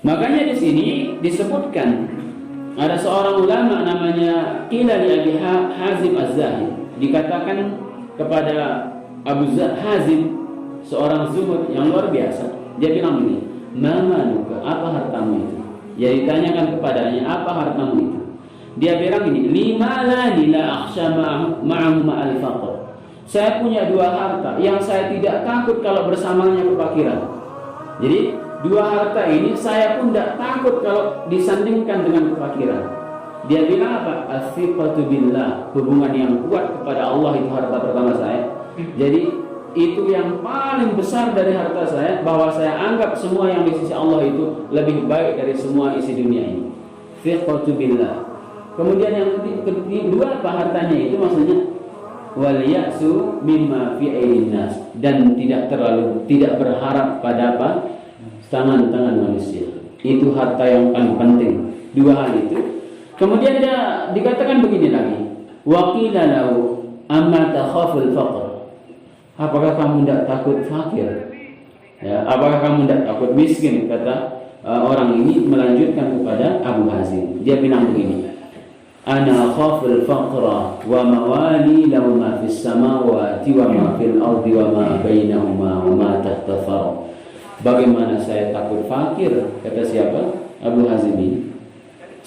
Makanya di sini disebutkan ada seorang ulama namanya Qila li Abi Hazim Az-Zahid, dikatakan kepada Abu Hazim, seorang zuhud yang luar biasa. Dia bilang begini, "Mamaluka, apa hartamu itu?" Dia ditanyakan kepadanya, "Apa hartamu itu?" Dia bilang gini, "Lima la akhsha ma'ahu ma'al faqr." Saya punya dua harta yang saya tidak takut kalau bersamanya kefakiran. Jadi dua harta ini saya pun tidak takut kalau disandingkan dengan kefakiran. Dia bilang apa? As-siqatu billah, hubungan yang kuat kepada Allah itu harta pertama saya. Jadi itu yang paling besar dari harta saya, bahwa saya anggap semua yang di sisi Allah itu lebih baik dari semua isi dunia ini. Siqatu billah. Kemudian yang kedua apa hartanya itu, maksudnya wal ya'su mimma fi aidin nas, dan tidak berharap pada apa? Tangan-tangan manusia. Itu harta yang paling penting. Dua hal itu. Kemudian dia dikatakan begini lagi, wa qila lahu amma takhaful faqr. Apakah kamu tidak takut fakir? Ya, apakah kamu tidak takut miskin? Kata orang ini melanjutkan kepada Abu Hazim. Dia bilang begini, ana khaful faqra wa mawali lahu ma fis samawati wa ma fil ardi wa ma bainahuma wa ma tahta thara. Bagaimana saya takut fakir? Kata siapa? Abu Hazim ini.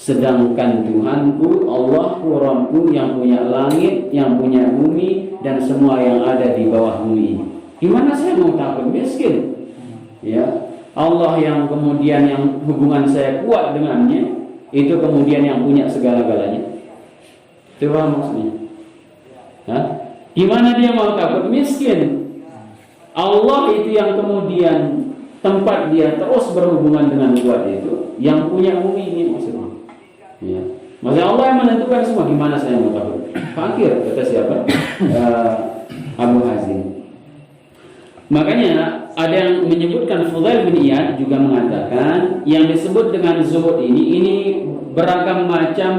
Sedangkan Tuhanku, Allahku, Rabbku yang punya langit, yang punya bumi, dan semua yang ada di bawah bumi ini. Gimana saya mau takut miskin? Ya, Allah yang kemudian yang hubungan saya kuat dengannya, itu kemudian yang punya segala-galanya. Itu apa maksudnya? Hah? Gimana dia mau takut miskin? Allah itu yang kemudian tempat dia terus berhubungan dengan kuat itu, yang punya bumi ini maksudnya. Ya. Maksudnya Allah yang menentukan semua. Gimana saya mau takut fakir? Kata siapa? Abu Hazim. Makanya ada yang menyebutkan, Fudail bin Iyad juga mengatakan, yang disebut dengan zuhud ini beragam macam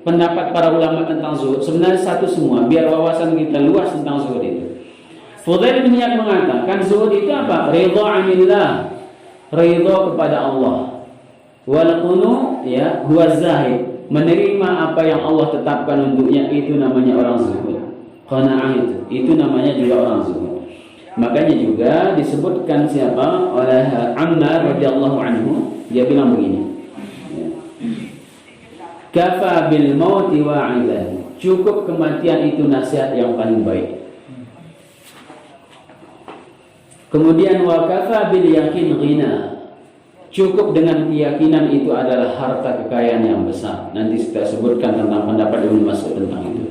pendapat para ulama tentang zuhud. Sebenarnya satu semua, biar wawasan kita luas tentang zuhud itu. Fudail bin Iyad mengatakan zuhud itu apa? Ridha 'anillah, ridha kepada Allah. Wal qunu, ya, huwa zahid, menerima apa yang Allah tetapkan untuknya, itu namanya orang zuhud. Qanaah itu namanya juga orang zuhud. Makanya juga disebutkan siapa oleh Ammar radhiyallahu anhu, dia bilang begini, kafa bil mauti wa'idan, cukup kematian itu nasihat yang paling baik. Kemudian wa kafa bil yakin ghina, cukup dengan keyakinan itu adalah harta kekayaan yang besar. Nanti kita sebutkan tentang pendapat Ibnu Mas'ud tentang itu.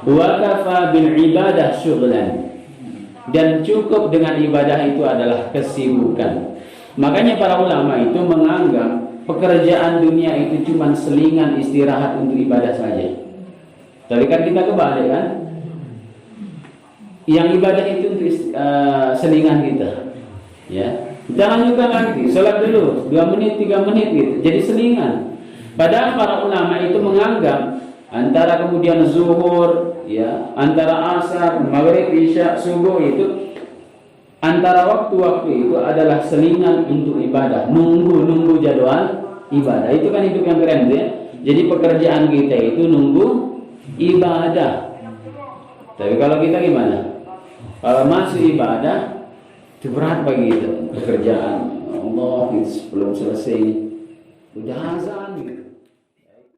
Wa kafa bil ibadah syughlan, dan cukup dengan ibadah itu adalah kesibukan. Makanya para ulama itu menganggap pekerjaan dunia itu cuma selingan istirahat untuk ibadah saja. Tadi kan kita kebalik kan? Yang ibadah itu untuk selingan kita. Ya. Kita lanjutkan lagi, sholat dulu 2 menit, 3 menit gitu. Jadi selingan. Padahal para ulama itu menganggap antara kemudian zuhur, ya, antara asar, maghrib, isya, subuh itu, antara waktu-waktu itu adalah selingan untuk ibadah. Nunggu jadwal ibadah. Itu kan hidup yang keren ya. Jadi pekerjaan kita itu nunggu ibadah. Tapi kalau kita gimana? Kalau masih ibadah, itu berat bagi kita. Pekerjaan Allah itu belum selesai, udah azan gitu.